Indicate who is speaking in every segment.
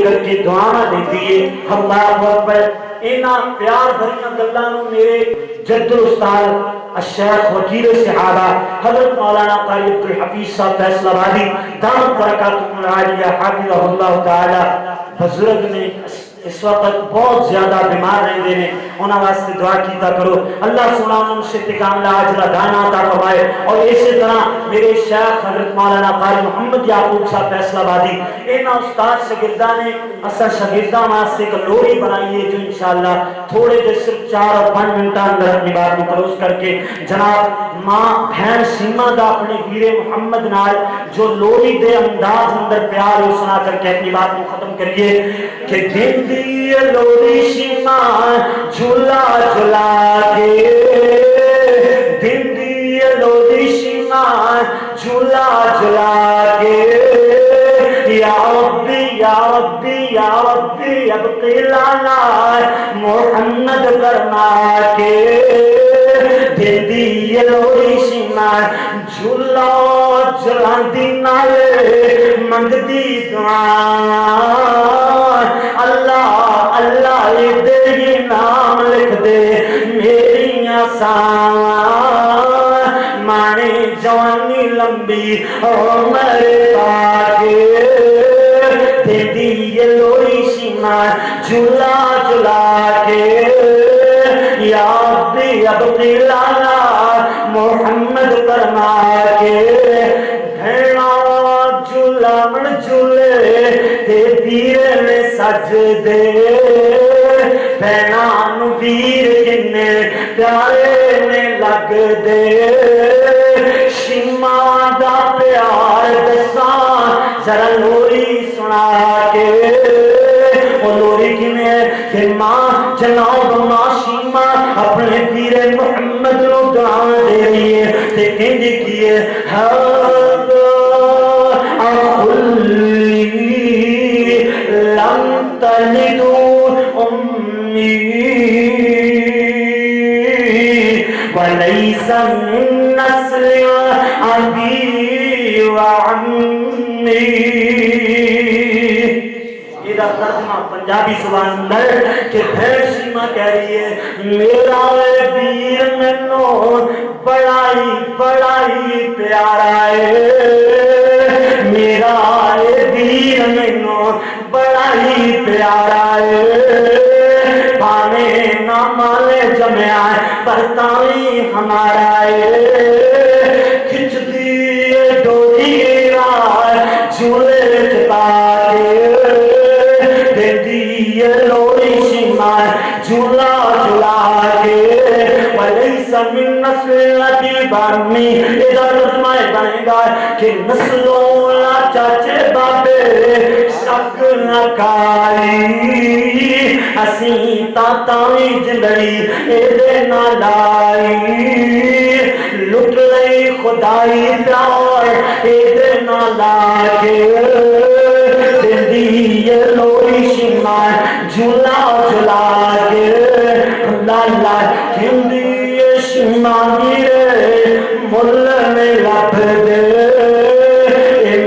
Speaker 1: کر کے دعا دیتی ہے. اللہ اکبر. اینا پیار بھریاں گلاں نوں میرے جد استاد الشیخ وکیل صحابہ حضرت مولانا قاری عبدالحفیظ صاحب فیصل آبادی دامت برکاتہ العالیہ حافظہ اللہ تعالی بزرگ نے اس وقت بہت زیادہ بیمار رہتے ہیں. انہاں واسطے دعا کیتا کرو. اللہ سونا ان سے کاملہ عاجلہ دانا عطا فرمائے. اور اسی طرح میرے شیخ حضرت مولانا قاری محمد یعقوب صاحب فیصل آبادی انہاں استاد شاگرداں نے اسا شاگرداں واسطے ایک لوری بنائی ہے جو انشاءاللہ تھوڑے دیر صرف 4 اور 5 منٹ اندر اپنی بات کو کلوز کر کے جناب ماں بہن سیما دا اپنے ویر محمد نال جو لوری دے انداز اندر پیار ہو سنا کر کے اپنی بات کو ختم کریے کہ دن دی لوری سیما جھولا جھولا کے دن دی لوری سیما جھولا جھولا کے یا ربی یا ربی یا ربی ابقی لنا محمد کرنا کے دن دی لوری سیما جھولا جھولا دی نالے منگ دی دعا اللہ اللہ دے نام لکھ دے میری آسان مانے جوانی لمبی عمر پاکے دے دی یہ لوری سیما جھولا جھولا کے یا ربی ابقی لالا محمد کرنا کے بھیڑا جھولا من جھولے تے پیر میں سج دے بہنان ویر جنے پیارے میں لگ دے شیما دا پیار دساں ذرا لوری سنا کے وہ لوری کنے کہ ماں جناب ماں شیما اپنے پیر محمد نو دعا دے رہی ہے تے کہندی کیے لم تلد أمي وليس من نسل أبي وعمي. ادھر ترجمہ پنجابی زبان اندر کہ بھیڑ سیما کہہ رہی ہے میرا ویر مینوں بڑائی بڑائی پیارا ہے میرا ویر مینوں بڑائی پیارا ہے پانے نہ مالے جمعہ پر تائی ہمارا ہے کھچ دیئے ڈوری رائے جھولے چتا کے دے دیئے لوری سیما جھولا جھولا کے ولیس من نسل ابی بانی. ادھر رسمائے بنے گا کہ نسلوں لا چاچے بابے شک نہ کاری اسیں تاتاوی جندڑی ایدے نہ لائی لٹ لئی خدائی پیار ایدے نہ لائی دل دی یہ لوری سیما جھولا جھولا کے لالا کیوں دی یہ سیما گیرے مل میں لپ دے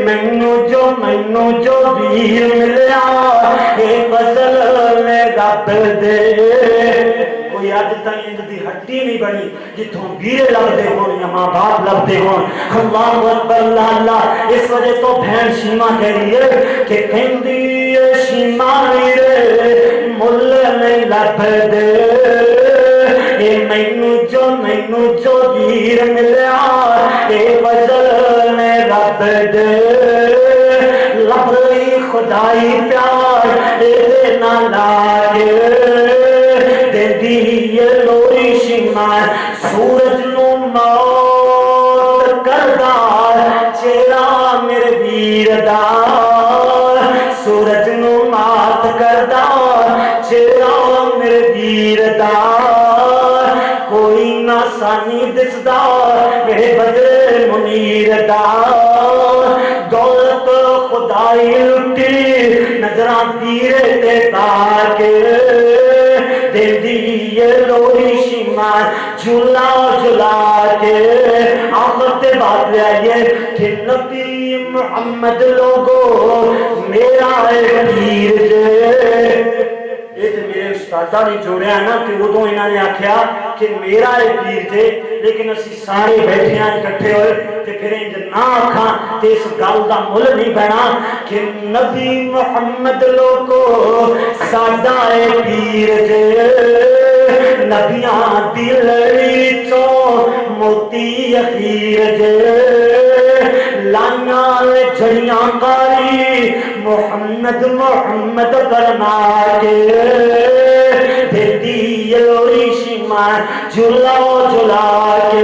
Speaker 1: مینوں جو ویر ملیا اے فضل میں رب دے. کوئی اج تائیں دی ہٹی نہیں بنی جتھوں ویر لبدے ہون یا ماں باپ لبدے ہون. اللہ اکبر اللہ اللہ. اس وجہ تو بہن سیما کہہ رہی ہے کہ کہندی سیما ویرے مل میں لب دے اے مینوں جو ویر ملیا اے فضل میں رب دے لب لئی خدائی پیار دے نہ لائے دے دی یہ لوری سیما سورج نو موت کردہ چہرہ میرے ویر دا سورج نو مات کردہ چہرہ میرے ویر دا کوئی نہ سانی دسدا میرے بدر منیر دا دولت خدائی لٹی نظران تیرے تے تاکے دے دی یہ لوری سیما جھولا جھولا کے. آخر تے بات لے آئیے کہ نبی محمد لوگو میرا ایک پیر ناتا نہیں جوڑیا نا کہ ادو انہوں نے آخیا کہ میرا یہ پیر تھے لیکن اسی سارے بیٹھے ہیں اکٹھے ہوئے تے پھر انج نہ آکھاں تے اس گل دا مل نہیں بنا کہ نبی محمد لوگو ساڈا اے پیر جے نبیاں دی لڑی چو موتی اخیر جے لانیاں جڑیاں کاری محمد محمد کرنا کے دیتی لوری شما جلا جلا کے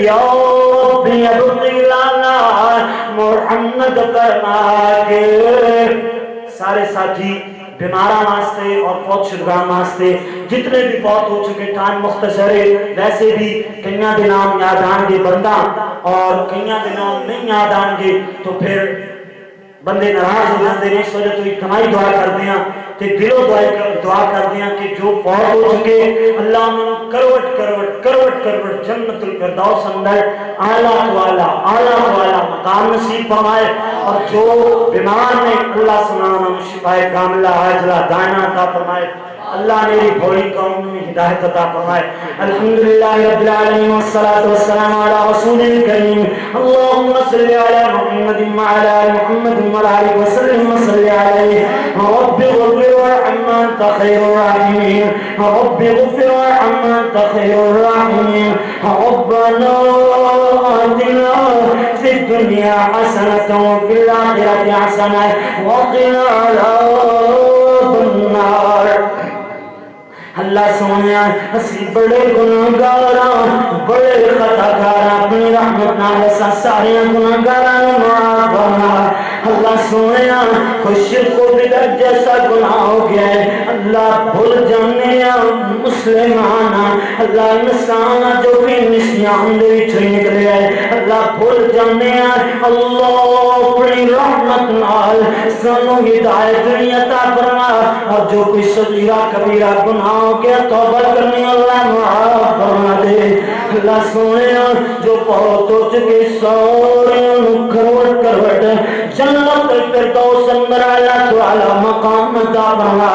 Speaker 1: یا ابقی لانا محمد کرنا کے سارے ساتھی بیمارہ واسطے اور فوت شدگان واسطے جتنے بھی فوت ہو چکے ٹائم مختصر ہے ویسے بھی کئیاں دے نام یاد آن گے بندہ اور کئیاں دے نام نہیں یاد آن گے تو پھر بندے ناراض ہو جاتے ہیں. اس وجہ تو اجتماعی دعا کرتے ہیں کہ دلوں دعا کرتے ہیں کہ جو فوت ہو چکے اللہ انہوں کروٹ کروٹ کروٹ کروٹ جنت الفردوس اندر اعلیٰ تو اعلیٰ مقام نصیب فرمائے اور جو بیمار نے اللہ سنانا شفائے کاملہ عاجلہ دائمہ عطا فرمائے. اللہ میری بھولی قوم میں ہدایت عطا فرمائے. الحمدللہ رب العالمین والصلاة والسلام علی رسول کریم. اللہم صلی علی محمد وعلی آل محمد وعلی وسلم وصلی علیہ. رب اغفر وارحم انت خیر الراحمین. رب اغفر وارحم انت خیر الراحمین. ربنا آتنا فی الدنیا حسنة وفی الآخرة حسنة وقنا عذاب النار. اللہ سونے اسی بڑے گناہگاراں بڑے خطاکاراں اپنی رحمت نال سارے گناہگاراں معاف فرما. اللہ سونے کوئی شرک و بدعت جیسا گناہ ہو گیا ہے اللہ بھول جانے مسلمان اللہ انسان جو بھی نسیان دے وچ نکلے ہے اللہ بھول جانے اللہ اپنی رحمت نال سانو ہدایت عطا فرما. اور جو کوئی صغیرہ کبیرہ گناہ کے توبہ کرنے اللہ معاف فرما دے. اللہ سونے جو بہت ہو چکے سارے کروڑ کروڑ جنت الفردوس اندر اللہ تعالی مقام عطا فرما.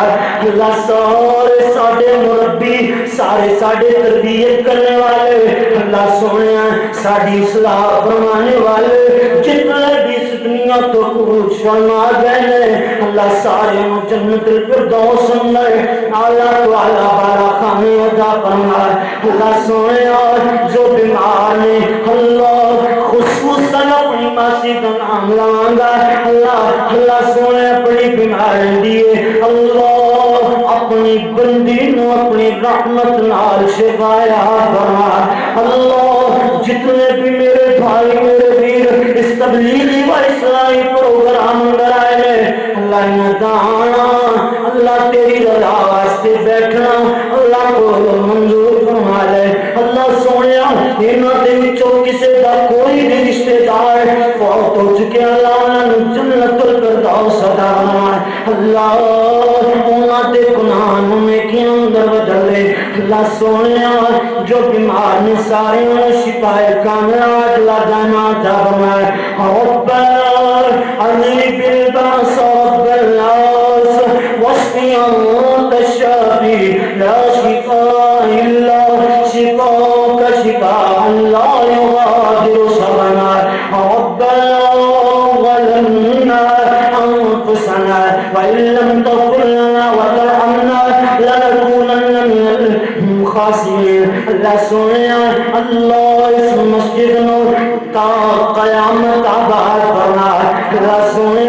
Speaker 1: اللہ سارے ساڈے مربی سارے ساڈے تربیت کرنے والے اللہ سونے ساڈی اصلاح فرمانے والے جتنے بھی اس دنیا تو کچھ فرما گئے اللہ سارے جنت الفردوس اندر اللہ تعالی بارا خانے عطا فرما. اللہ سونے جو بیمار نے اللہ خصوصاً اپنی ماسی کا نام لانگا اللہ سونے اپنی بیماری دیئے اللہ اپنی بندی نو اپنی رحمت نال شفایا فرما. اللہ جتنے بھی میرے بھائی میرے ویر اس تبلیغی و اصلاحی پروگرام اندر آئے اللہ دانا اللہ تیری رضا واسطے بیٹھنا اللہ کو منظور فرما لے. اللہ سونے انہاں دے وچوں کسے دا کوئی بھی رشتہ دار فوت ہو چکے اللہ انہاں جنت الفردوس عطا فرما. اللہ انہاں دے گناہ نیکیاں اندر بدل دے. اللہ سونے جو بیمار نے سارے شفا کاملہ عاجلہ دائمہ عطا فرما. ربنا اذهب البأس رب الناس واشف انت الشافي لا شفاء الا شفاءك شفاء لا يغادر سقما. ربنا ظلمنا انفسنا وان لم تغفر لنا وترحمنا لنكونن من الخاسرين. اللہ سونے اللہ اس مسجد نو تا قیامت آباد فرما. اللہ سونے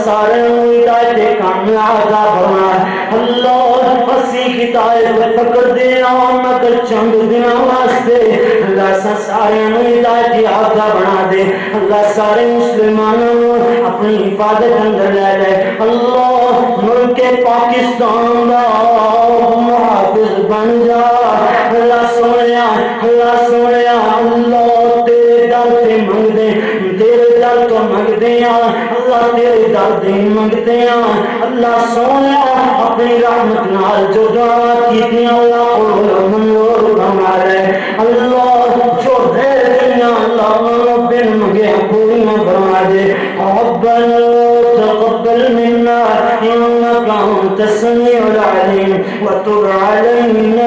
Speaker 1: سارے ہدایت کامیاب فرما. اللہ اسی ہدایت پکڑ دینا مگر چند دنوں واسطے اللہ سارے ہدایت یافتہ بنا دے. اللہ سارے مسلمانوں اپنی حفاظت اندر لے لے. اللہ ملک پاکستان دا محافظ بن جا. اللہ سونے اللہ تیرے در سے منگ دے تیرے در تو منگ دیا اللہ تیرے در دے منگ دیا. اللہ سونے اپنی رحمت نال جو دعا کی دیا اللہ قبول منظور فرما لے. اللہ جو دے دنیا اللہ بن مگے پوری فرما دے. ربنا تقبل منا انك إنك أنت السميع العليم وتب علينا